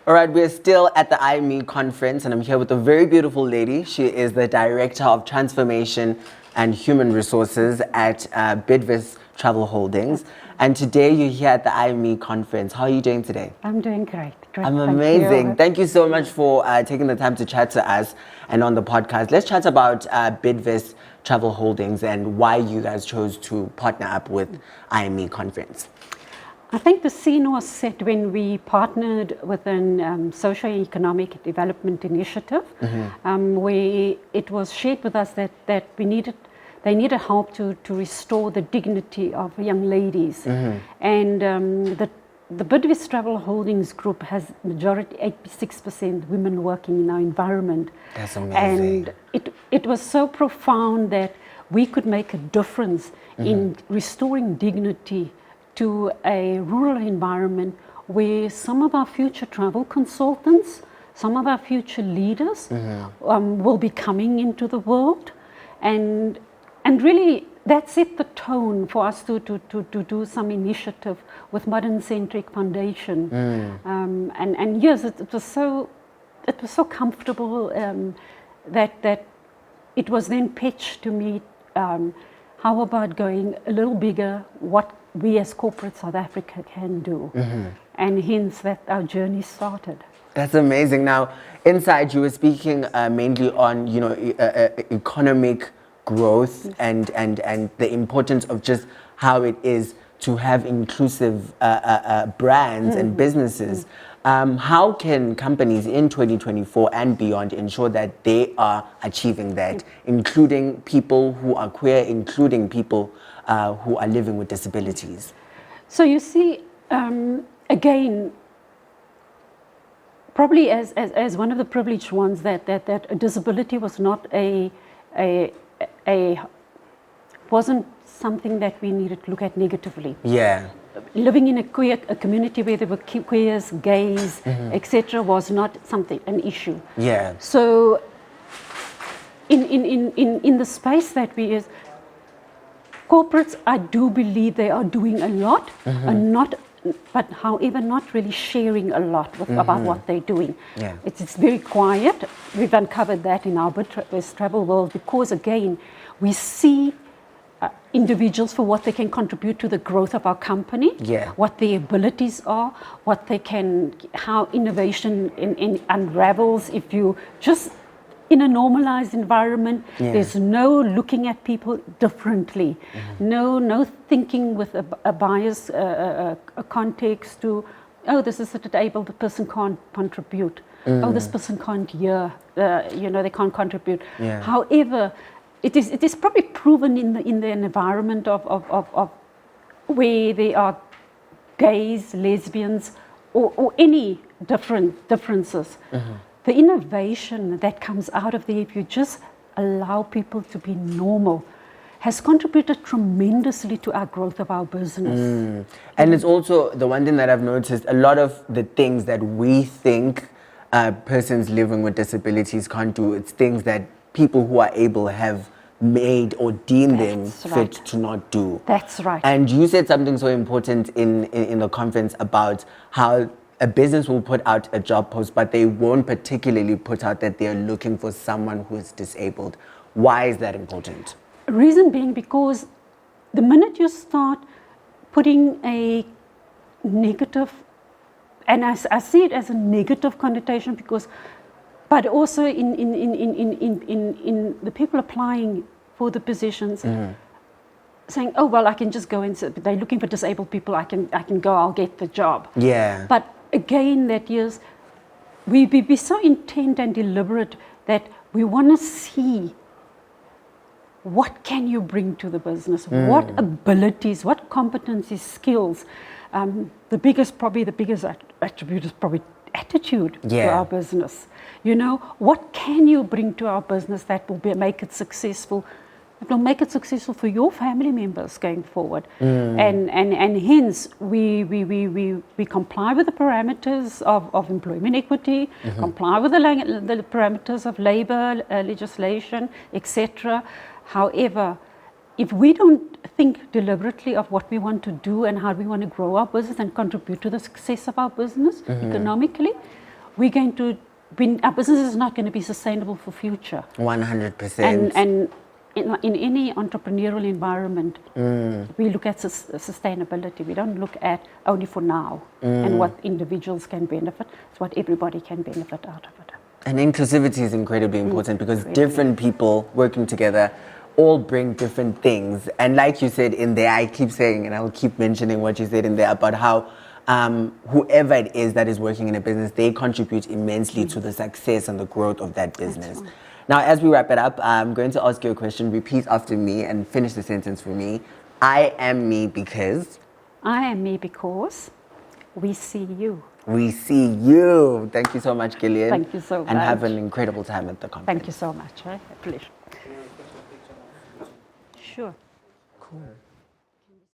All right, we're still at the IME conference, and I'm here with a very beautiful lady. She is the Director of Transformation and Human Resources at BIDTravel Holdings. And today you're here at the IME conference. How are you doing today? I'm doing great. I'm amazing. Thank you so much for taking the time to chat to us and on the podcast. Let's chat about BIDTravel Holdings and why you guys chose to partner up with IME conference. I think the scene was set when we partnered with an socio-economic development initiative, where it was shared with us that they needed help to restore the dignity of young ladies. And the BIDTravel Holdings group has majority 86% women working in our environment. That's amazing. And it was so profound that we could make a difference in restoring dignity to a rural environment where some of our future travel consultants, some of our future leaders will be coming into the world. And really that set the tone for us to do some initiative with Modern Centric Foundation. And yes, it was so comfortable that it was then pitched to me, how about going a little bigger, what we as corporate South Africa can do. And hence that our journey started. That's amazing. Now, inside you were speaking mainly on, economic growth and the importance of just how it is to have inclusive brands and businesses. How can companies in 2024 and beyond ensure that they are achieving that, including people who are queer, including people who are living with disabilities? So you see, again, probably as one of the privileged ones, that a disability was not wasn't something that we needed to look at negatively. Yeah. Living in a community where there were queers, gays, etc., was not an issue. Yeah. So in the space that we is, corporates, I do believe they are doing a lot, but however not really sharing a lot about what they're doing. Yeah. It's very quiet. We've uncovered that in our BIDTravel world because, again, we see individuals for what they can contribute to the growth of our company, what their abilities are, how innovation unravels if you just in a normalized environment. There's no looking at people differently, no thinking with a bias, a context to, oh, this is a disabled person can't contribute. Oh, this person can't hear, they can't contribute. However, it is probably proven in the environment of where there are gays, lesbians, or any differences. The innovation that comes out of there, if you just allow people to be normal, has contributed tremendously to our growth of our business. And it's also the one thing that I've noticed, a lot of the things that we think persons living with disabilities can't do, it's things that people who are able have made or deemed them fit to not do. That's right. And you said something so important in the conference about how a business will put out a job post, but they won't particularly put out that they're looking for someone who is disabled. Why is that important? Reason being because the minute you start putting a negative, and I see it as a negative connotation but also in the people applying for the positions, saying, oh, well, I can just go and they're looking for disabled people, I can go, I'll get the job. Yeah. But again, that is, we be so intent and deliberate that we want to see what can you bring to the business, what abilities, what competencies, skills. The biggest attribute is probably attitude to our business. What can you bring to our business that will make it successful? It will make it successful for your family members going forward. And hence we comply with the parameters of employment equity, comply with the parameters of labor legislation, etc. However, if we don't think deliberately of what we want to do and how we want to grow our business and contribute to the success of our business economically, we're going to, our business is not going to be sustainable for future. 100%. And in any entrepreneurial environment, we look at sustainability. We don't look at only for now and what individuals can benefit. It's what everybody can benefit out of it. And inclusivity is incredibly important because different people working together all bring different things. And like you said in there, I keep saying, and I will keep mentioning what you said in there about how whoever it is that is working in a business, they contribute immensely to the success and the growth of that business. Right. Now, as we wrap it up, I'm going to ask you a question. Repeat after me and finish the sentence for me. I am me because... I am me because we see you. We see you. Thank you so much, Gillian. Thank you so much. And have an incredible time at the conference. Thank you so much. A pleasure. Sure. Cool.